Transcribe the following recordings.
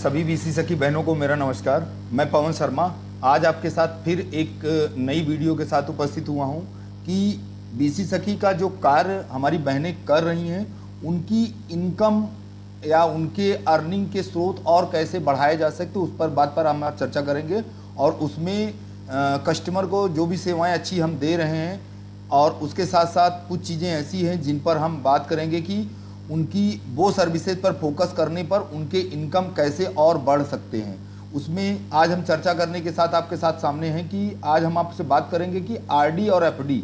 सभी बीसी सखी बहनों को मेरा नमस्कार। मैं पवन शर्मा आज आपके साथ फिर एक नई वीडियो के साथ उपस्थित हुआ हूं कि बीसी सखी का जो कार्य हमारी बहनें कर रही हैं उनकी इनकम या उनके अर्निंग के स्रोत और कैसे बढ़ाए जा सकते उस पर बात पर हम आज चर्चा करेंगे। और उसमें कस्टमर को जो भी सेवाएं अच्छी हम दे रहे हैं और उसके साथ साथ कुछ चीज़ें ऐसी हैं जिन पर हम बात करेंगे कि उनकी वो सर्विसेज पर फोकस करने पर उनके इनकम कैसे और बढ़ सकते हैं। उसमें आज हम चर्चा करने के साथ आपके साथ सामने हैं कि आज हम आपसे बात करेंगे कि आरडी और एफडी,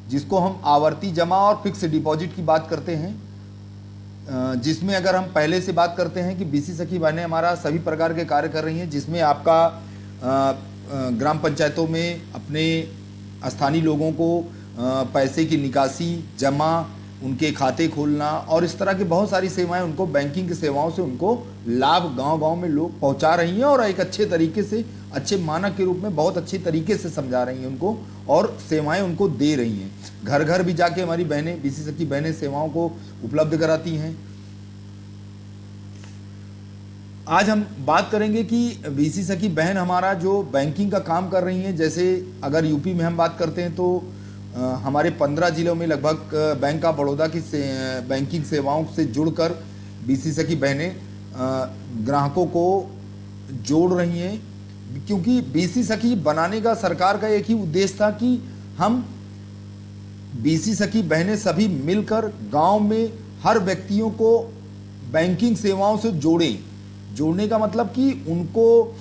जिसको हम आवर्ती जमा और फिक्स डिपॉजिट की बात करते हैं, जिसमें अगर हम पहले से बात करते हैं कि बीसी सखी बहनें हमारा सभी प्रकार के कार्य कर रही हैं, जिसमें आपका ग्राम पंचायतों में अपने स्थानीय लोगों को पैसे की निकासी, जमा, उनके खाते खोलना और इस तरह की बहुत सारी सेवाएं उनको बैंकिंग की सेवाओं से उनको लाभ गांव-गांव में लोग पहुंचा रही हैं और एक अच्छे तरीके से, अच्छे मानक के रूप में बहुत अच्छे तरीके से समझा रही हैं उनको और सेवाएं उनको दे रही हैं। घर घर भी जाके हमारी बहनें, बीसी सखी बहनें सेवाओं को उपलब्ध कराती हैं। आज हम बात करेंगे कि बीसी सखी बहन हमारा जो बैंकिंग का काम कर रही हैं, जैसे अगर यूपी में हम बात करते हैं तो हमारे 15 जिलों में लगभग बैंक ऑफ बड़ौदा की बैंकिंग सेवाओं से जुड़कर बीसी सखी बहनें ग्राहकों को जोड़ रही हैं, क्योंकि बीसी सखी बनाने का सरकार का एक ही उद्देश्य था कि हम बीसी सखी बहनें सभी मिलकर गांव में हर व्यक्तियों को बैंकिंग सेवाओं से जोड़ने का मतलब कि उनको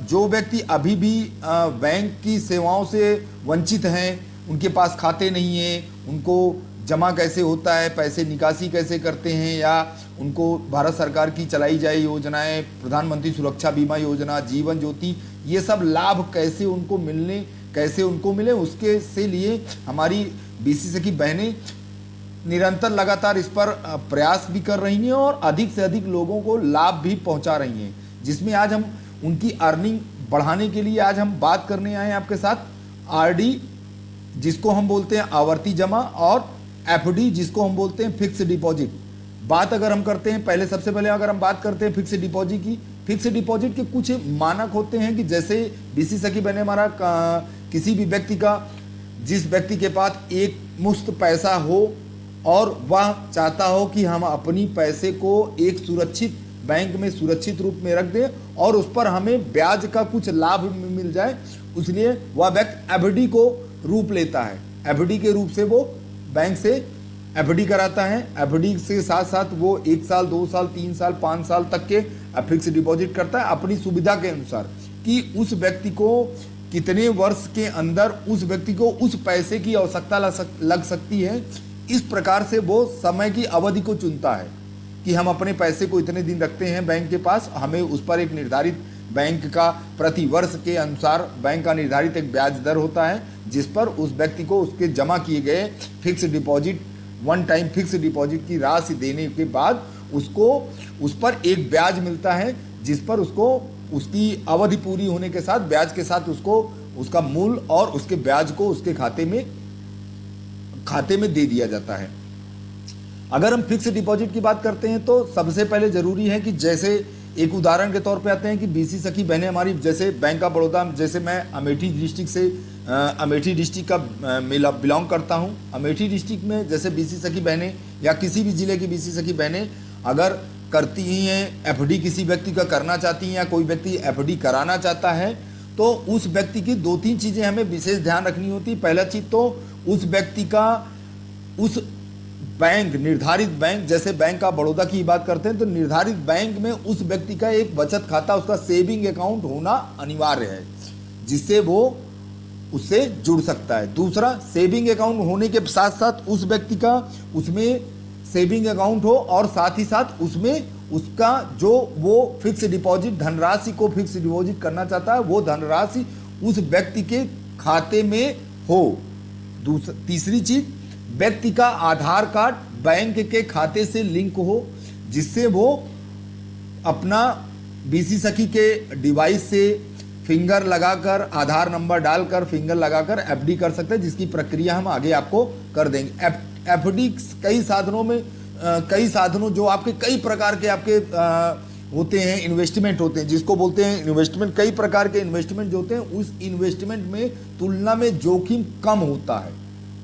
जो व्यक्ति अभी भी बैंक की सेवाओं से वंचित हैं, उनके पास खाते नहीं है, उनको जमा कैसे होता है, पैसे निकासी कैसे करते हैं, या उनको भारत सरकार की चलाई जाए योजनाएं, प्रधानमंत्री सुरक्षा बीमा योजना, जीवन ज्योति, ये सब लाभ कैसे उनको मिले, उसके से लिए हमारी बीसी सखी बहनें निरंतर लगातार इस पर प्रयास भी कर रही हैं और अधिक से अधिक लोगों को लाभ भी पहुंचा रही हैं, जिसमें आज हम उनकी अर्निंग बढ़ाने के लिए आज हम बात करने आए हैं आपके साथ आरडी, जिसको हम बोलते हैं आवर्ती जमा, और एफडी, जिसको हम बोलते हैं फिक्स डिपॉजिट। बात अगर हम करते हैं सबसे पहले अगर हम बात करते हैं फिक्स डिपॉजिट की, फिक्स डिपॉजिट के कुछ मानक होते हैं कि जैसे बीसी सखी बहनें हमारा किसी भी व्यक्ति का, जिस व्यक्ति के पास एक मुश्त पैसा हो और वह चाहता हो कि हम अपनी पैसे को एक सुरक्षित बैंक में सुरक्षित रूप में रख दें और उस पर हमें ब्याज का कुछ लाभ मिल जाए, इसलिए वह व्यक्ति एफडी को रूप लेता है। एफडी के रूप से वो बैंक से एफडी कराता है। एफडी से साथ साथ वो 1 साल, 2 साल, 3 साल, 5 साल तक के फिक्स डिपॉजिट करता है अपनी सुविधा के अनुसार कि उस व्यक्ति को कितने वर्ष के अंदर उस व्यक्ति को उस पैसे की आवश्यकता लग सकती है। इस प्रकार से वो समय की अवधि को चुनता है कि हम अपने पैसे को इतने दिन रखते हैं बैंक के पास, हमें उस पर एक निर्धारित बैंक का प्रति वर्ष के अनुसार बैंक का निर्धारित एक ब्याज दर होता है, जिस पर उस व्यक्ति को उसके जमा किए गए fix deposit, one time fix deposit की राशि देने के बाद उसको उस पर एक ब्याज मिलता है, जिस पर उसको उसकी अवधि पूरी होने के साथ ब्याज के साथ उसको उसका मूल और उसके ब्याज को उसके खाते में दे दिया जाता है। अगर हम फिक्स डिपॉजिट की बात करते हैं तो सबसे पहले जरूरी है कि जैसे एक उदाहरण के तौर पे आते हैं कि बीसी सखी बहनें हमारी, जैसे बैंक ऑफ बड़ौदा, जैसे मैं अमेठी डिस्ट्रिक्ट का बिलोंग करता हूं। अमेठी डिस्ट्रिक्ट में जैसे बीसी सखी बहनें या किसी भी जिले की बीसी सखी बहनें अगर करती ही हैं, एफडी किसी व्यक्ति का करना चाहती हैं या कोई व्यक्ति एफडी कराना चाहता है, तो उस व्यक्ति की 2-3 चीज़ें हमें विशेष ध्यान रखनी होती है। पहला चीज़ तो उस व्यक्ति का उस बैंक, निर्धारित बैंक, जैसे बैंक ऑफ बड़ौदा की बात करते हैं तो निर्धारित बैंक में उस व्यक्ति का एक बचत खाता, उसका सेविंग अकाउंट होना अनिवार्य है, जिससे वो उससे जुड़ सकता है। दूसरा, सेविंग अकाउंट होने के साथ साथ उस व्यक्ति का उसमें सेविंग अकाउंट हो और साथ ही साथ उसमें उसका जो वो फिक्स डिपॉजिट धनराशि को फिक्स डिपॉजिट करना चाहता है वो धनराशि उस व्यक्ति के खाते में हो। तीसरी चीज, व्यक्ति का आधार कार्ड बैंक के खाते से लिंक हो, जिससे वो अपना बीसी सखी के डिवाइस से फिंगर लगाकर, आधार नंबर डालकर फिंगर लगाकर एफडी कर सकते हैं, जिसकी प्रक्रिया हम आगे आपको कर देंगे। एफडी कई साधनों जो आपके कई प्रकार के आपके होते हैं, इन्वेस्टमेंट होते हैं, जिसको बोलते हैं इन्वेस्टमेंट, कई प्रकार के इन्वेस्टमेंट जो होते हैं, उस इन्वेस्टमेंट में तुलना में जोखिम कम होता है,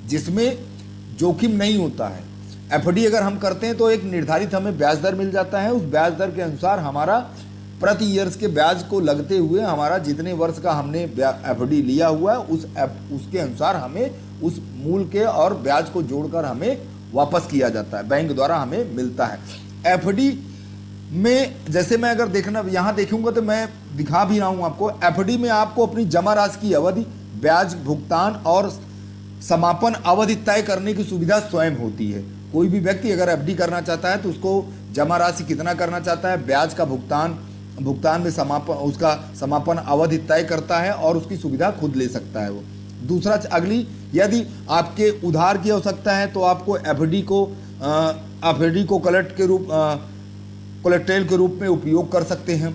जिसमें जोखिम नहीं होता है। एफडी अगर हम करते हैं तो एक निर्धारित हमें ब्याज दर मिल जाता है, उस ब्याज दर के अनुसार हमारा प्रति ईयर्स के ब्याज को लगते हुए हमारा जितने वर्ष का हमने एफडी लिया हुआ है उसके अनुसार हमें उस मूल के और ब्याज को जोड़कर हमें वापस किया जाता है, बैंक द्वारा हमें मिलता है। एफडी में जैसे मैं अगर देखना यहाँ देखूंगा तो मैं दिखा भी रहा हूँ आपको, एफडी में आपको अपनी जमा राशि की अवधि, ब्याज भुगतान और समापन अवधि तय करने की सुविधा स्वयं होती है। कोई भी व्यक्ति अगर एफडी करना चाहता है तो उसको जमा राशि कितना करना चाहता है, ब्याज का भुगतान में उसका समापन अवधि तय करता है और उसकी सुविधा खुद ले सकता है वो। दूसरा अगली, यदि आपके उधार की आवश्यकता है तो आपको एफडी को कोलेट्रेल के रूप में उपयोग कर सकते हैं।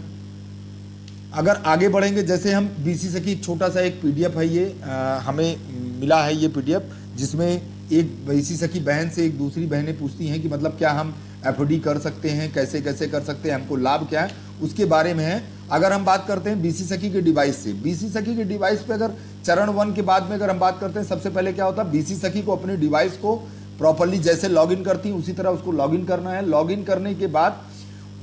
अगर आगे बढ़ेंगे, जैसे हम बीसी सखी छोटा सा एक पीडीएफ है ये, हमें मिला है ये पीडीएफ, जिसमें एक बीसी सखी बहन से एक दूसरी बहनें पूछती हैं कि मतलब क्या हम एफडी कर सकते हैं, कैसे कैसे कर सकते हैं, हमको लाभ क्या है, उसके बारे में है। अगर हम बात करते हैं बीसी सखी के डिवाइस से, बीसी सखी के डिवाइस पे अगर चरण 1 के बाद में अगर हम बात करते हैं, सबसे पहले क्या होता है, बीसी सखी को अपने डिवाइस को प्रॉपरली जैसे लॉगिन करती हैं उसी तरह उसको लॉगिन करना है। लॉगिन करने के बाद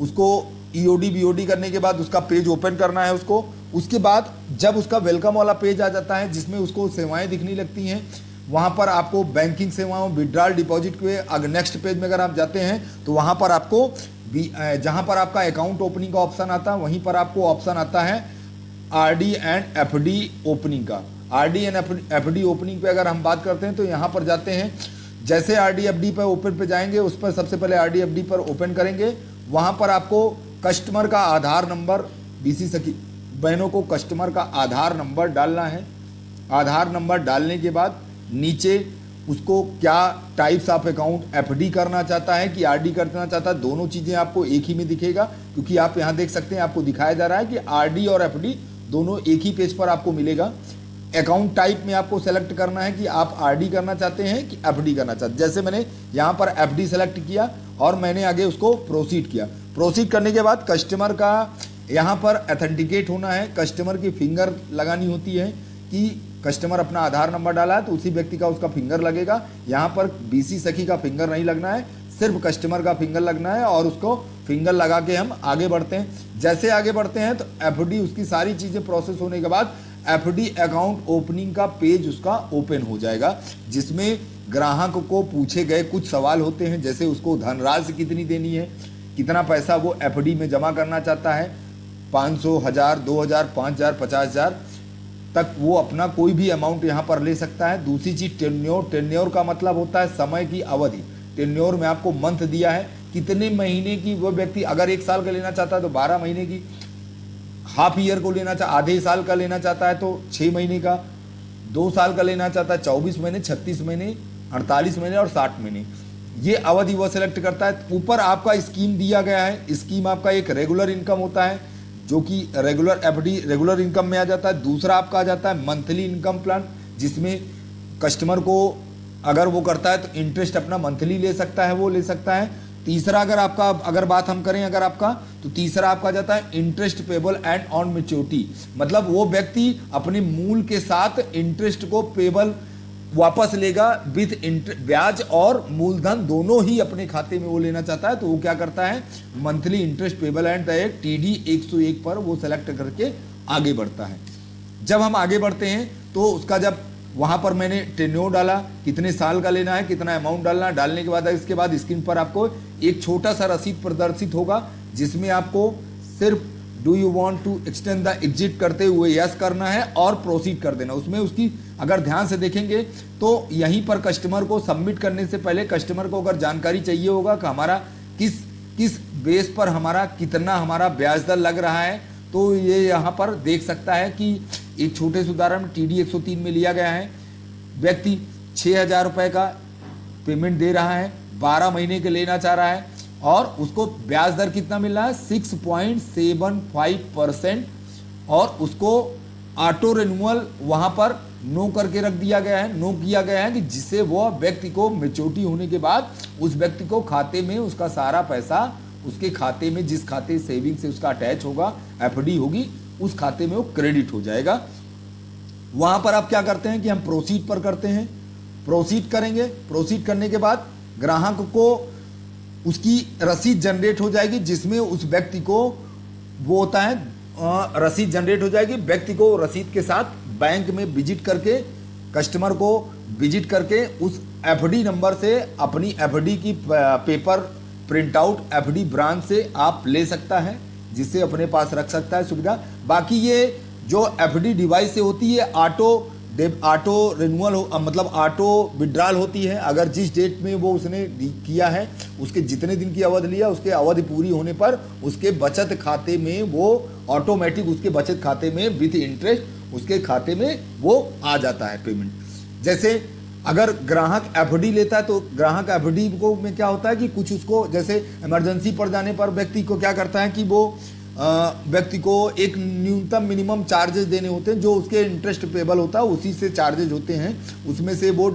उसको ईओडी बीओडी करने के बाद उसका पेज ओपन करना है उसको। उसके बाद जब उसका वेलकम वाला पेज आ जाता है जिसमें उसको सेवाएं दिखने लगती हैं, वहाँ पर आपको बैंकिंग सेवाओं, विड्रॉल, डिपॉजिट के अगर नेक्स्ट पेज में अगर आप जाते हैं तो वहाँ पर आपको जहाँ पर आपका अकाउंट ओपनिंग का ऑप्शन आता है वहीं पर आपको ऑप्शन आता है आरडी एंड एफडी ओपनिंग का। आरडी एंड एफडी ओपनिंग पे अगर हम बात करते हैं तो यहाँ पर जाते हैं, जैसे आरडी एफडी पर ओपन पे जाएंगे उस पर सबसे पहले आरडी एफडी पर ओपन करेंगे, वहाँ पर आपको कस्टमर का आधार नंबर, बीसी सखी बहनों को कस्टमर का आधार नंबर डालना है। आधार नंबर डालने के बाद नीचे उसको क्या टाइप्स ऑफ अकाउंट, एफडी करना चाहता है कि आरडी करना चाहता है, दोनों चीज़ें आपको एक ही में दिखेगा, क्योंकि आप यहाँ देख सकते हैं आपको दिखाया जा रहा है कि आरडी और एफडी दोनों एक ही पेज पर आपको मिलेगा। अकाउंट टाइप में आपको सेलेक्ट करना है कि आप आरडी करना चाहते हैं कि एफडी करना चाहते हैं। जैसे मैंने यहाँ पर एफडी सेलेक्ट किया और मैंने आगे उसको प्रोसीड किया। प्रोसीड करने के बाद कस्टमर का यहाँ पर ऑथेंटिकेट होना है, कस्टमर की फिंगर लगानी होती है कि कस्टमर अपना आधार नंबर डाला है तो उसी व्यक्ति का उसका फिंगर लगेगा। यहाँ पर बीसी सखी का फिंगर नहीं लगना है, सिर्फ कस्टमर का फिंगर लगना है और उसको फिंगर लगा के हम आगे बढ़ते हैं। जैसे आगे बढ़ते हैं तो एफडी, उसकी सारी चीज़ें प्रोसेस होने के बाद एफडी अकाउंट ओपनिंग का पेज उसका ओपन हो जाएगा, जिसमें ग्राहक को पूछे गए कुछ सवाल होते हैं, जैसे उसको धनराशि कितनी देनी है, कितना पैसा वो एफडी में जमा करना चाहता है, 500, 1000, 2000, 5000, 50000 तक वो अपना कोई भी अमाउंट यहाँ पर ले सकता है। दूसरी चीज़ टेन्योर, टेन्योर का मतलब होता है समय की अवधि। टेन्योर में आपको मंथ दिया है, कितने महीने की वो व्यक्ति अगर 1 साल का लेना चाहता है तो 12 महीने की, हाफ ईयर को लेना चाहता, आधे साल का लेना चाहता है तो 6 महीने का, 2 साल का लेना चाहता है 24 महीने, 36 महीने, 48 महीने और 60 महीने, ये अवधि वो सेलेक्ट करता है। ऊपर आपका स्कीम दिया गया है, स्कीम आपका एक रेगुलर इनकम होता है जो कि रेगुलर एफडी रेगुलर इनकम में आ जाता है। दूसरा आपका आ जाता है मंथली इनकम प्लान, जिसमें कस्टमर को अगर वो करता है तो इंटरेस्ट अपना मंथली ले सकता है, वो ले सकता है। तीसरा अगर बात हम करें तो तीसरा आपका जाता है interest payable and on maturity, मतलब वो व्यक्ति अपने मूल के साथ इंटरेस्ट को पेबल वापस लेगा विथ ब्याज और मूलधन दोनों ही अपने खाते में वो लेना चाहता है, तो वो क्या करता है, monthly interest payable and direct TD 101 पर वो सेलेक्ट करके आगे बढ़ता है। जब हम आगे बढ़ते हैं तो उसका जब वहाँ पर मैंने टेन्योर डाला, कितने साल का लेना है, कितना अमाउंट डालना है, डालने के बाद इसके बाद स्क्रीन पर आपको एक छोटा सा रसीद प्रदर्शित होगा, जिसमें आपको सिर्फ do you want to extend the exit करते हुए यस करना है और प्रोसीड कर देना। उसमें उसकी अगर ध्यान से देखेंगे तो यहीं पर कस्टमर को सबमिट करने से पहले कस्टमर को अगर जानकारी चाहिए होगा कि हमारा किस बेस पर हमारा कितना हमारा ब्याज दर लग रहा है, तो ये यहाँ पर देख सकता है कि एक छोटे से उदाहरण में TD 103 में लिया गया है, व्यक्ति 6000 रुपये का पेमेंट दे रहा है, 12 महीने के लेना चाह रहा है और उसको ब्याज दर कितना मिल रहा है, 6.75%, और उसको ऑटो रिन्यूअल वहाँ पर नो करके रख दिया गया है, नो किया गया है कि जिससे वो व्यक्ति को मैच्योरिटी होने के बाद उस व्यक्ति को खाते में उसका सारा पैसा उसके खाते में, जिस खाते सेविंग से उसका अटैच होगा, एफडी होगी, उस खाते में वो क्रेडिट हो जाएगा। वहां पर आप क्या करते हैं कि हम प्रोसीड पर करते हैं, प्रोसीड करेंगे। प्रोसीड करने के बाद ग्राहक को उसकी रसीद जनरेट हो जाएगी, जिसमें उस व्यक्ति को वो होता है रसीद जनरेट हो जाएगी। व्यक्ति को रसीद के साथ बैंक में विजिट करके, कस्टमर को विजिट करके उस एफडी नंबर से अपनी एफडी की paper print out FD branch से आप ले सकता है, जिससे अपने पास रख सकता है सुविधा। बाकी ये जो एफडी डिवाइस से होती है ऑटो रिन्यूअल मतलब ऑटो विड्रॉल होती है। अगर जिस डेट में वो उसने किया है, उसके जितने दिन की अवधि लिया, उसके अवधि पूरी होने पर उसके बचत खाते में वो ऑटोमेटिक उसके बचत खाते में विथ इंटरेस्ट उसके खाते में वो आ जाता है पेमेंट। जैसे अगर ग्राहक एफडी लेता है तो ग्राहक एफडी को में क्या होता है कि कुछ उसको जैसे इमरजेंसी पड़ जाने पर व्यक्ति को क्या करता है कि वो व्यक्ति को एक न्यूनतम मिनिमम चार्जेस देने होते हैं, जो उसके इंटरेस्ट पेबल होता है उसी से चार्जेस होते हैं, उसमें से वो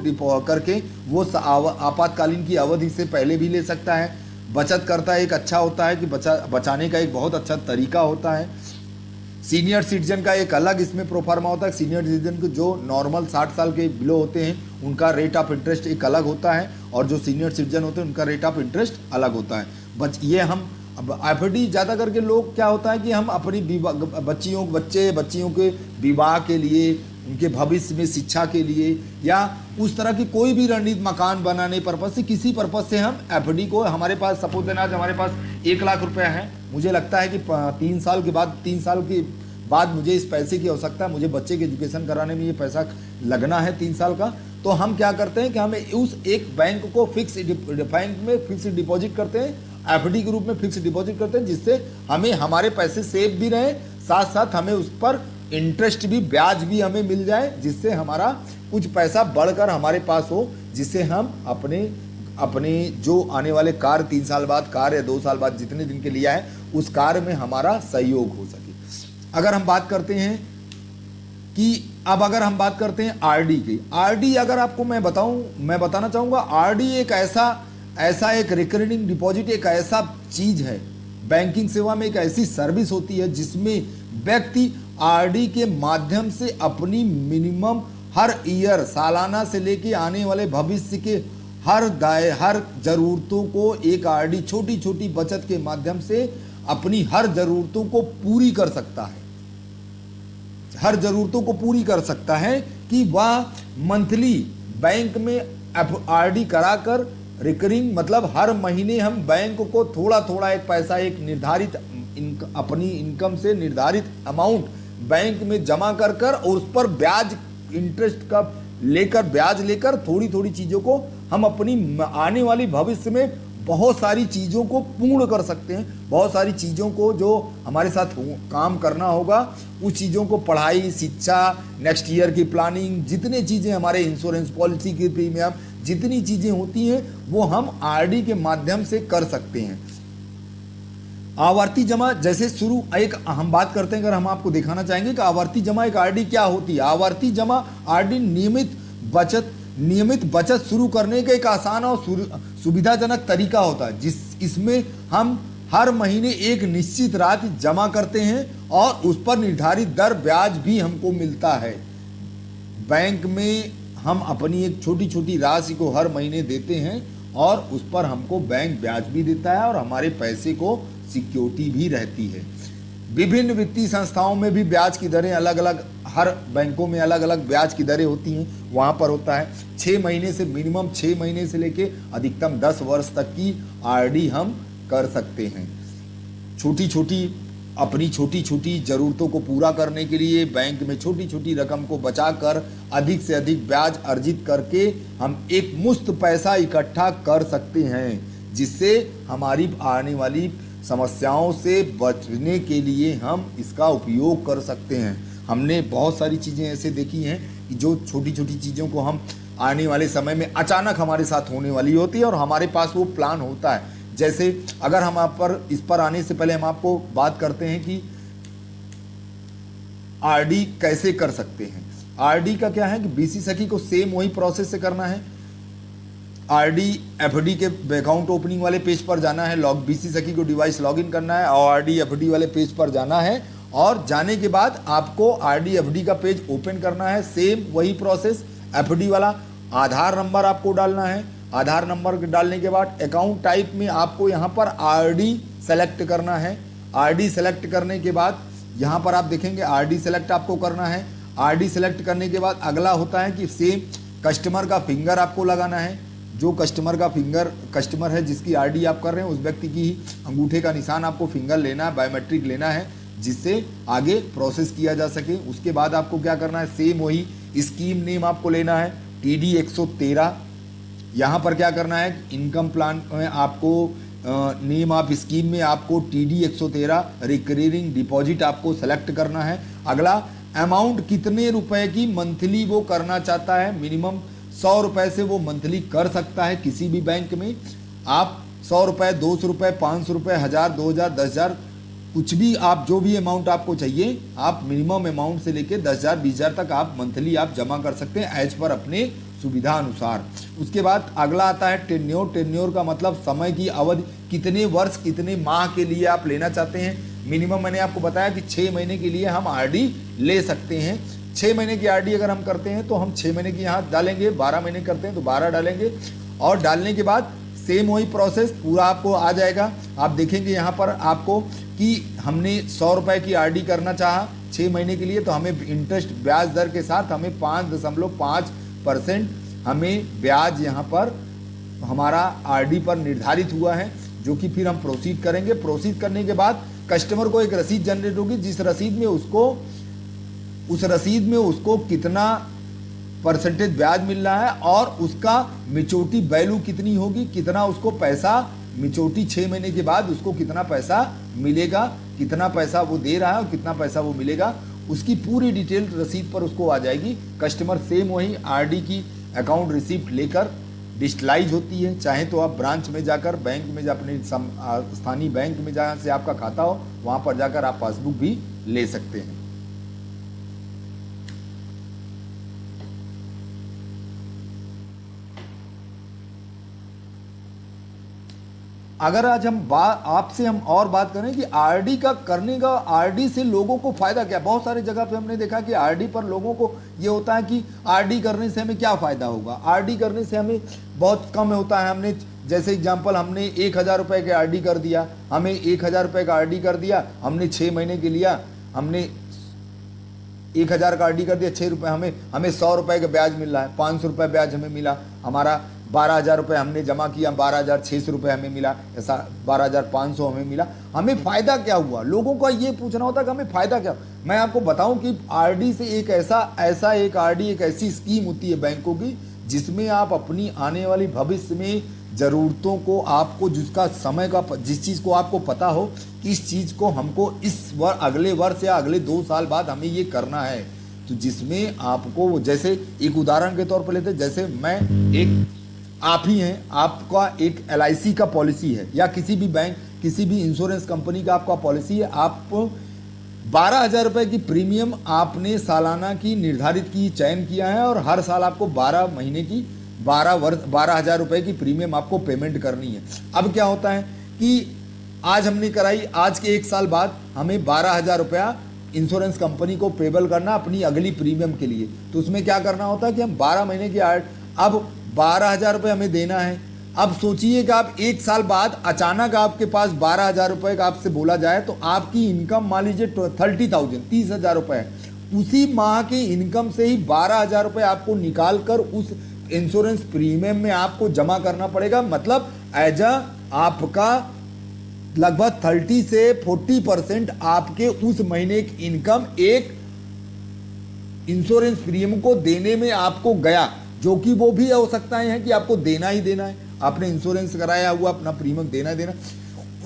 करके वो आपातकालीन की अवधि से पहले भी ले सकता है। बचत करता है, एक अच्छा होता है कि बचाने का एक बहुत अच्छा तरीका होता है। सीनियर सिटीजन का एक अलग इसमें प्रोफार्मा होता है। सीनियर सिटीजन को जो नॉर्मल 60 साल के बिलो होते हैं उनका रेट ऑफ इंटरेस्ट एक अलग होता है, और जो सीनियर सिटीजन होते हैं उनका रेट ऑफ इंटरेस्ट अलग होता है। ये हम अब एफडी ज़्यादा करके लोग क्या होता है कि हम अपनी बच्चियों के विवाह के लिए, उनके भविष्य में शिक्षा के लिए, या उस तरह की कोई भी रणनीति, मकान बनाने पर्पज से, किसी पर्पज से हम एफडी को, हमारे पास सपोज देना आज हमारे पास 1 लाख रुपया है, मुझे लगता है कि 3 साल के बाद मुझे इस पैसे की आवश्यकता है, मुझे बच्चे के एजुकेशन कराने में ये पैसा लगना है 3 साल का, तो हम क्या करते हैं कि हमें उस एक बैंक को फिक्स डिपॉजिट करते हैं, एफडी के रूप में फिक्स डिपॉजिट करते हैं, जिससे हमें हमारे पैसे सेफ भी रहे, साथ साथ हमें उस पर इंटरेस्ट भी, ब्याज भी हमें मिल जाए, जिससे हमारा कुछ पैसा बढ़कर हमारे पास हो, जिससे हम अपने जो आने वाले कार्य 3 साल बाद, कार्य या 2 साल बाद जितने दिन के लिए आए, उस कार्य में हमारा सहयोग हो सके। अगर हम बात करते हैं आरडी की, आरडी अगर आपको मैं बताना चाहूँगा, आरडी एक ऐसा एक रिकरिंग डिपॉजिट एक ऐसा चीज है, बैंकिंग सेवा में एक ऐसी सर्विस होती है जिसमें व्यक्ति आरडी के माध्यम से अपनी मिनिमम हर ईयर, सालाना से लेके आने वाले भविष्य के हर जरूरतों को एक आरडी छोटी छोटी बचत के माध्यम से अपनी हर जरूरतों को पूरी कर सकता है, हर जरूरतों को पूरी कर सकता है कि वह मंथली बैंक में आरडी कराकर रिकरिंग, मतलब हर महीने हम बैंक को थोड़ा थोड़ा एक पैसा, एक निर्धारित अपनी इनकम से निर्धारित अमाउंट बैंक में जमा कर और उस पर ब्याज, इंटरेस्ट का ब्याज लेकर थोड़ी थोड़ी चीज़ों को हम अपनी आने वाली भविष्य में बहुत सारी चीज़ों को पूर्ण कर सकते हैं। बहुत सारी चीज़ों को जो हमारे साथ काम करना होगा, उस चीज़ों को, पढ़ाई, शिक्षा, नेक्स्ट ईयर की प्लानिंग, जितनी चीज़ें हमारे इंश्योरेंस पॉलिसी की प्रीमियम, जितनी चीज़ें होती हैं वो हम आरडी के माध्यम से कर सकते हैं। आवर्ती जमा जैसे शुरू एक हम बात करते हैं, अगर हम आपको दिखाना चाहेंगे कि आवर्ती जमा एक आरडी क्या होती है। आवर्ती जमा आरडी नियमित बचत शुरू करने का एक आसान और सुविधाजनक तरीका होता है, इसमें हम हर महीने एक निश्चित राशि जमा करते हैं और उस पर निर्धारित दर ब्याज भी हमको मिलता है। बैंक में हम अपनी एक छोटी छोटी राशि को हर महीने देते हैं और उस पर हमको बैंक ब्याज भी देता है और हमारे पैसे को सिक्योरिटी भी रहती है। विभिन्न वित्तीय संस्थाओं में भी ब्याज की दरें अलग अलग, हर बैंकों में अलग अलग ब्याज की दरें होती हैं। वहाँ पर होता है 6 महीने से मिनिमम 6 महीने से लेके अधिकतम 10 वर्ष तक की आरडी हम कर सकते हैं। अपनी छोटी छोटी ज़रूरतों को पूरा करने के लिए बैंक में छोटी छोटी रकम को बचाकर अधिक से अधिक ब्याज अर्जित करके हम एक मुश्त पैसा इकट्ठा कर सकते हैं, जिससे हमारी आने वाली समस्याओं से बचने के लिए हम इसका उपयोग कर सकते हैं। हमने बहुत सारी चीज़ें ऐसे देखी हैं कि जो छोटी छोटी चीज़ों को हम आने वाले समय में अचानक हमारे साथ होने वाली होती है और हमारे पास वो प्लान होता है। जैसे अगर हम इस पर आने से पहले हम आपको बात करते हैं कि आरडी कैसे कर सकते हैं। आरडी का क्या है कि बीसी सखी को सेम वही प्रोसेस से करना है। आरडी एफडी के अकाउंट ओपनिंग वाले पेज पर जाना है, लॉग बीसी सखी को डिवाइस लॉगिन करना है और आरडी एफडी वाले पेज पर जाना है और जाने के बाद आपको आरडी एफडी का पेज ओपन करना है। सेम वही प्रोसेस एफडी वाला, आधार नंबर आपको डालना है। आधार नंबर डालने के बाद अकाउंट टाइप में आपको यहाँ पर आरडी सेलेक्ट करना है। आरडी सेलेक्ट करने के बाद यहाँ पर आप देखेंगे आरडी सेलेक्ट आपको करना है। आरडी सेलेक्ट करने के बाद अगला होता है कि सेम कस्टमर का फिंगर आपको लगाना है। जो कस्टमर का फिंगर कस्टमर है जिसकी आरडी आप कर रहे हैं उस व्यक्ति की ही अंगूठे का निशान आपको फिंगर लेना है, बायोमेट्रिक लेना है जिससे आगे प्रोसेस किया जा सके। उसके बाद आपको क्या करना है, सेम वही स्कीम नेम आपको लेना है TD 113। यहाँ पर क्या करना है, इनकम प्लान में आपको नेम ऑफ स्कीम में आपको TD 113 रिकरिंग डिपॉजिट आपको सेलेक्ट करना है। अगला अमाउंट कितने रुपए की मंथली वो करना चाहता है, मिनिमम 100 रुपए से वो मंथली कर सकता है किसी भी बैंक में। आप 100 रुपये, 200 रुपये, 500 रुपये, 1000, 2000, 10,000 कुछ भी आप जो भी अमाउंट आपको चाहिए आप मिनिमम अमाउंट से लेके 10,000, 20,000 तक आप मंथली आप जमा कर सकते हैं एज पर अपने सुविधा अनुसार। उसके बाद अगला आता है टेन्योर। टेन्योर का मतलब समय की अवधि, कितने वर्ष कितने माह के लिए आप लेना चाहते हैं। मिनिमम मैंने आपको बताया कि 6 महीने के लिए हम आरडी ले सकते हैं। 6 महीने की आरडी अगर हम करते हैं तो हम 6 महीने की यहाँ डालेंगे, 12 महीने करते हैं तो 12 डालेंगे और डालने के बाद सेम वही प्रोसेस पूरा आपको आ जाएगा। आप देखेंगे यहाँ पर आपको कि हमने 100 रुपये की आरडी करना चाहा 6 महीने के लिए तो हमें इंटरेस्ट ब्याज दर के साथ हमें 5.5% हमें ब्याज यहाँ पर हमारा आरडी पर निर्धारित हुआ है, जो कि फिर हम प्रोसीड करेंगे। प्रोसीड करने के बाद कस्टमर को एक रसीद जनरेट होगी जिस रसीद में उसको कितना परसेंटेज ब्याज मिल रहा है और उसका मिचोटी वैल्यू कितनी होगी, कितना उसको पैसा मिचोटी 6 महीने के बाद उसको कितना पैसा मिलेगा, कितना पैसा वो दे रहा है और कितना पैसा वो मिलेगा, उसकी पूरी डिटेल रसीद पर उसको आ जाएगी। कस्टमर सेम वही आरडी की अकाउंट रिसिप्ट लेकर डिजिटलाइज होती है। चाहे तो आप ब्रांच में जाकर बैंक में अपने स्थानीय बैंक में जहाँ से आपका खाता हो वहाँ पर जाकर आप पासबुक भी ले सकते हैं। अगर आज हम आपसे हम और बात करें कि आरडी का करने का, आरडी से लोगों को फायदा क्या, बहुत सारे जगह पे हमने देखा कि आरडी पर लोगों को ये होता है कि आरडी करने से हमें क्या फ़ायदा होगा। आरडी करने से हमें बहुत कम होता है। हमने जैसे एग्जांपल हमने 1000 रुपये के आरडी कर दिया, हमें 1000 रुपये का आरडी कर दिया, हमने 6 महीने के लिया, हमने 1000 का आरडी कर दिया, 6 रुपये हमें 100 रुपये का ब्याज मिल रहा है, 500 रुपये ब्याज हमें मिला, हमारा 12,000 रुपये हमने जमा किया, 12,600 रुपये हमें मिला, ऐसा 12,500 हमें मिला। हमें फ़ायदा क्या हुआ, लोगों का ये पूछना होता है कि हमें फ़ायदा क्या। मैं आपको बताऊं कि आरडी से एक एक आरडी एक ऐसी स्कीम होती है बैंकों की जिसमें आप अपनी आने वाली भविष्य में ज़रूरतों को, आपको जिसका समय का, जिस चीज़ को आपको पता हो कि इस चीज़ को हमको अगले वर्ष या अगले 2 साल बाद हमें ये करना है, तो जिसमें आपको, जैसे एक उदाहरण के तौर पर लेते, जैसे मैं आप ही हैं, आपका एक LIC का पॉलिसी है या किसी भी बैंक, किसी भी इंश्योरेंस कंपनी का आपका पॉलिसी है, आप 12,000 रुपये की प्रीमियम आपने सालाना की निर्धारित की, चयन किया है और हर साल आपको 12 महीने की 12,000 रुपये की प्रीमियम आपको पेमेंट करनी है। अब क्या होता है कि आज हमने कराई, आज के 1 साल बाद हमें 12,000 रुपया इंश्योरेंस कंपनी को पेबल करना अपनी अगली प्रीमियम के लिए। तो उसमें क्या करना होता है कि हम 12 महीने की अब 12,000 रुपये हमें देना है। अब सोचिए कि आप 1 साल बाद अचानक आपके पास 12,000 रुपये का आपसे बोला जाए तो आपकी इनकम मान लीजिए 30,000 रुपये है, उसी माह की इनकम से ही 12,000 रुपये आपको निकाल कर उस इंश्योरेंस प्रीमियम में आपको जमा करना पड़ेगा। मतलब एज आपका लगभग 30 से 40% आपके उस महीने की इनकम एक इंश्योरेंस प्रीमियम को देने में आपको गया, जो कि वो भी हो सकता है कि आपको देना ही देना है, आपने इंश्योरेंस कराया हुआ अपना प्रीमियम देना देना।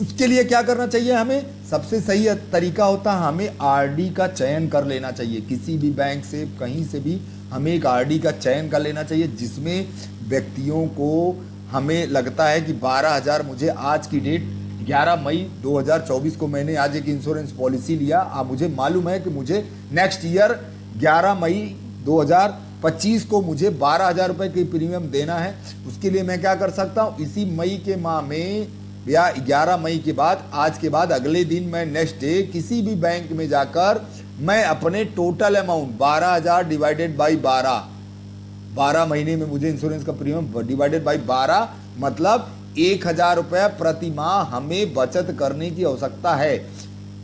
उसके लिए क्या करना चाहिए, हमें सबसे सही तरीका होता है हमें आरडी का चयन कर लेना चाहिए। किसी भी बैंक से कहीं से भी हमें एक आरडी का चयन कर लेना चाहिए जिसमें व्यक्तियों को, हमें लगता है कि 12,000, मुझे आज की डेट 11 मई 2024 को मैंने आज एक इंश्योरेंस पॉलिसी लिया, मुझे मालूम है कि मुझे नेक्स्ट ईयर 11 मई 2000 25 को मुझे 12,000 रुपये की प्रीमियम देना है। उसके लिए मैं क्या कर सकता हूँ, इसी मई के माह में या 11 मई के बाद, आज के बाद अगले दिन मैं नेक्स्ट डे किसी भी बैंक में जाकर मैं अपने टोटल अमाउंट 12,000 डिवाइडेड बाई 12 महीने में मुझे इंश्योरेंस का प्रीमियम डिवाइडेड बाई 12 मतलब 1,000 रुपये प्रति माह हमें बचत करने की आवश्यकता है।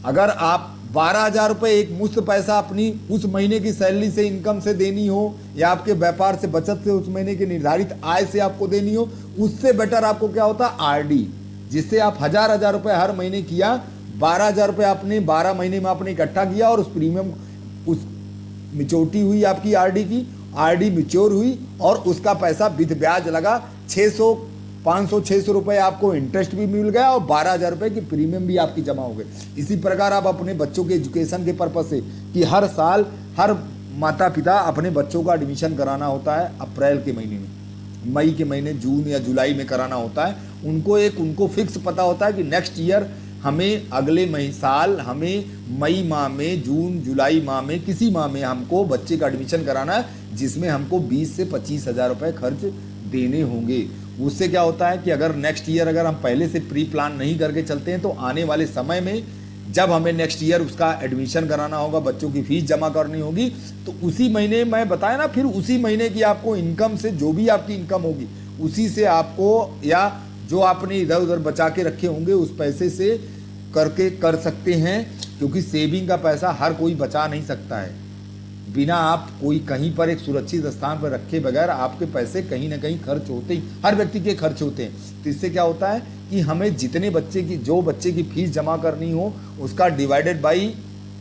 अगर आप 12,000 रुपये एक मुश्त पैसा अपनी उस महीने की सैलरी से, इनकम से देनी हो या आपके व्यापार से, बचत से, उस महीने की निर्धारित आय से आपको देनी हो, उससे बेटर आपको क्या होता है आरडी, जिससे आप हजार रुपये हर महीने किया, 12,000 रुपये आपने 12 महीने में आपने इकट्ठा किया और उस प्रीमियम, उस मिच्योरिटी हुई आपकी आरडी की, आरडी मिच्योर हुई और उसका पैसा विद ब्याज लगा 500-600 रुपये आपको इंटरेस्ट भी मिल गया और 12,000 रुपये की प्रीमियम भी आपकी जमा हो गई। इसी प्रकार आप अपने बच्चों के एजुकेशन के पर्पज से कि हर साल हर माता पिता अपने बच्चों का एडमिशन कराना होता है अप्रैल के महीने में, मई के महीने, जून या जुलाई में कराना होता है, उनको फिक्स पता होता है कि नेक्स्ट ईयर हमें अगले साल हमें मई माह में, जून जुलाई माह में, किसी माह में हमको बच्चे का एडमिशन कराना है जिसमें हमको 20 से 25,000 रुपये खर्च देने होंगे। उससे क्या होता है कि अगर नेक्स्ट ईयर अगर हम पहले से प्री प्लान नहीं करके चलते हैं तो आने वाले समय में जब हमें नेक्स्ट ईयर उसका एडमिशन कराना होगा, बच्चों की फीस जमा करनी होगी, तो उसी महीने मैं बताया ना, फिर उसी महीने की आपको इनकम से, जो भी आपकी इनकम होगी उसी से आपको, या जो आपने इधर उधर बचा के रखे होंगे उस पैसे से कर सकते हैं, क्योंकि सेविंग का पैसा हर कोई बचा नहीं सकता है। बिना आप कोई कहीं पर एक सुरक्षित स्थान पर रखे बगैर आपके पैसे कहीं ना कहीं खर्च होते ही, हर व्यक्ति के खर्च होते हैं। तो इससे क्या होता है कि हमें जितने जो बच्चे की फीस जमा करनी हो उसका डिवाइडेड बाई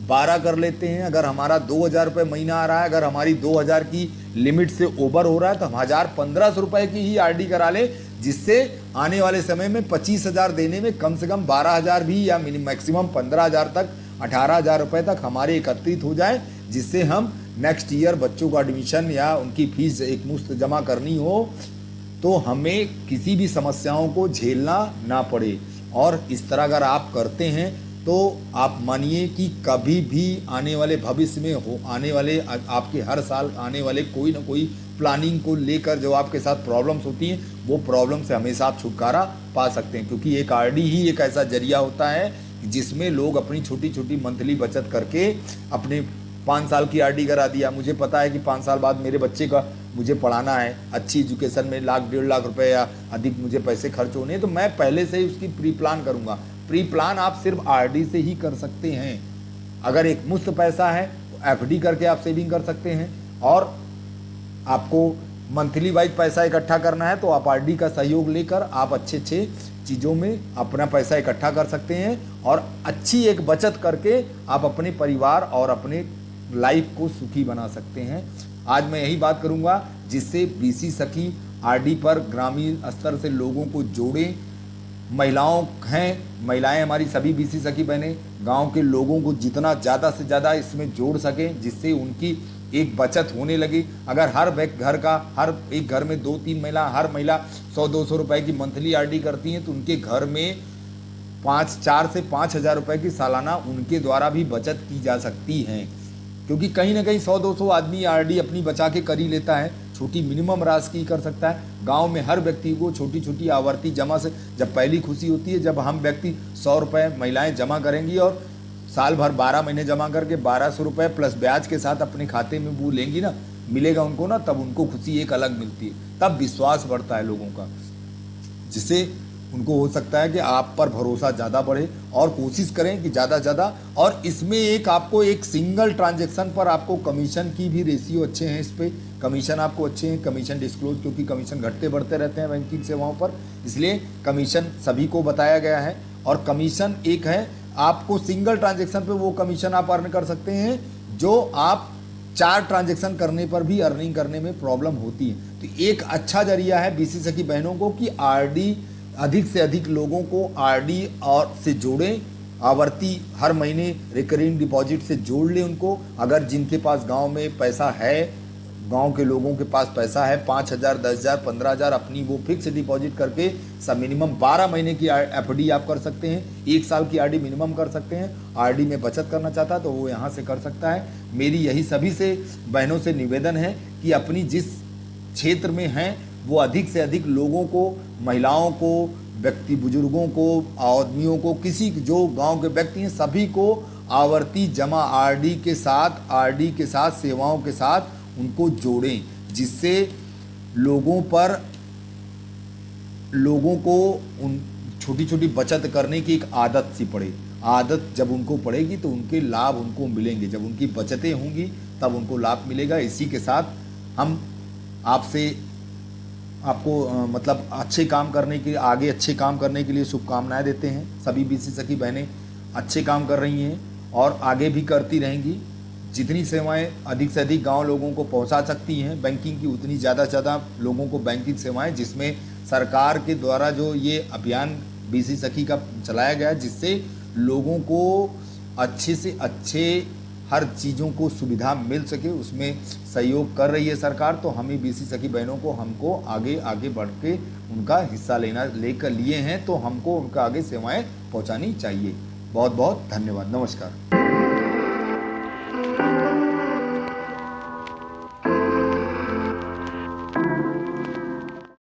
12 कर लेते हैं। अगर हमारा 2,000 रुपये महीना आ रहा है, अगर हमारी 2,000 की लिमिट से ओवर हो रहा है तो हम 1,000-1,500 रुपये की ही आरडी करा लें, जिससे आने वाले समय में 25,000 देने में कम से कम 12,000 भी या मैक्सिमम 15,000 तक, 18,000 रुपये तक हमारे एकत्रित हो जाए, जिससे हम नेक्स्ट ईयर बच्चों का एडमिशन या उनकी फीस एक मुश्त जमा करनी हो तो हमें किसी भी समस्याओं को झेलना ना पड़े। और इस तरह अगर आप करते हैं तो आप मानिए कि कभी भी आने वाले भविष्य में आने वाले आपके हर साल आने वाले कोई ना कोई प्लानिंग को लेकर जो आपके साथ प्रॉब्लम्स होती हैं, वो प्रॉब्लम से हमेशा आप छुटकारा पा सकते हैं, क्योंकि एक आरडी ही एक ऐसा जरिया होता है जिसमें लोग अपनी छोटी छोटी मंथली बचत करके अपने 5 साल की आरडी करा दिया। मुझे पता है कि 5 साल बाद मेरे बच्चे का मुझे पढ़ाना है, अच्छी एजुकेशन में 1,00,000-1.5 लाख रुपए या अधिक मुझे पैसे खर्च होने हैं, तो मैं पहले से ही उसकी प्री प्लान करूंगा। प्री प्लान आप सिर्फ आरडी से ही कर सकते हैं। अगर एक मुश्त पैसा है तो एफडी करके आप सेविंग कर सकते हैं, और आपको मंथली वाइज पैसा इकट्ठा करना है तो आप आरडी का सहयोग लेकर आप अच्छे चीज़ों में अपना पैसा इकट्ठा कर सकते हैं और अच्छी एक बचत करके आप अपने परिवार और अपने लाइफ को सुखी बना सकते हैं। आज मैं यही बात करूंगा जिससे बीसी सखी आरडी पर ग्रामीण स्तर से लोगों को जोड़ें। महिलाएं हमारी सभी बीसी सखी बहनें गांव के लोगों को जितना ज़्यादा से ज़्यादा इसमें जोड़ सकें, जिससे उनकी एक बचत होने लगे। अगर हर एक घर में 2-3 महिला, हर महिला 100-200 रुपए की मंथली आरडी करती हैं तो उनके घर में 4 से 5,000 रुपए की सालाना उनके द्वारा भी बचत की जा सकती है, क्योंकि कहीं ना कहीं 100-200 आदमी आरडी अपनी बचा के कर ही लेता है, छोटी मिनिमम राशि की कर सकता है। गांव में हर व्यक्ति को छोटी छोटी आवर्ती जमा से जब पहली खुशी होती है, जब हम व्यक्ति 100 रुपये महिलाएं जमा करेंगी और साल भर 12 महीने जमा करके 1,200 रुपये प्लस ब्याज के साथ अपने खाते में वो लेंगी ना, मिलेगा उनको ना, तब उनको खुशी एक अलग मिलती है, तब विश्वास बढ़ता है लोगों का, जिससे उनको हो सकता है कि आप पर भरोसा ज़्यादा बढ़े। और कोशिश करें कि ज़्यादा से ज़्यादा, और इसमें आपको एक सिंगल ट्रांजैक्शन पर आपको कमीशन की भी रेशियो अच्छे हैं, इस पर कमीशन आपको अच्छे हैं, कमीशन डिस्क्लोज, क्योंकि कमीशन घटते बढ़ते रहते हैं बैंकिंग सेवाओं पर, इसलिए कमीशन सभी को बताया गया है। और कमीशन एक है, आपको सिंगल ट्रांजैक्शन पे वो कमीशन आप अर्न कर सकते हैं जो आप 4 ट्रांजैक्शन करने पर भी अर्निंग करने में प्रॉब्लम होती है। तो एक अच्छा जरिया है बीसी सखी बहनों को कि आरडी अधिक से अधिक लोगों को आरडी और से जोड़ें, आवर्ती हर महीने रिकरिंग डिपॉजिट से जोड़ लें उनको। अगर जिनके पास गांव में पैसा है गांव के लोगों के पास पैसा है, 5,000, 10,000, 15,000 अपनी वो फिक्स डिपॉजिट करके सब मिनिमम 12 महीने की एफडी आप कर सकते हैं, 1 साल की आरडी मिनिमम कर सकते हैं। आरडी में बचत करना चाहता है तो वो यहाँ से कर सकता है। मेरी यही सभी से बहनों से निवेदन है कि अपनी जिस क्षेत्र में हैं वो अधिक से अधिक लोगों को, महिलाओं को, व्यक्ति बुजुर्गों को, आदमियों को, किसी जो गांव के व्यक्ति हैं सभी को आवर्ती जमा आरडी के साथ सेवाओं के साथ उनको जोड़ें, जिससे लोगों को उन छोटी छोटी बचत करने की एक आदत सी पड़े। आदत जब उनको पड़ेगी तो उनके लाभ उनको मिलेंगे, जब उनकी बचतें होंगी तब उनको लाभ मिलेगा। इसी के साथ हम आपको मतलब अच्छे काम करने के आगे अच्छे काम करने के लिए शुभकामनाएं देते हैं। सभी बीसी सखी बहनें अच्छे काम कर रही हैं और आगे भी करती रहेंगी। जितनी सेवाएं अधिक से अधिक गांव लोगों को पहुंचा सकती हैं बैंकिंग की, उतनी ज़्यादा से ज़्यादा लोगों को बैंकिंग सेवाएं, जिसमें सरकार के द्वारा जो ये अभियान बीसी सखी का चलाया गया, जिससे लोगों को अच्छे से अच्छे हर चीज़ों को सुविधा मिल सके, उसमें सहयोग कर रही है सरकार। तो हम ही बीसी सखी बहनों को हमको आगे बढ़ के उनका हिस्सा लेकर लिए हैं, तो हमको उनका आगे सेवाएं पहुंचानी चाहिए। बहुत बहुत धन्यवाद। नमस्कार।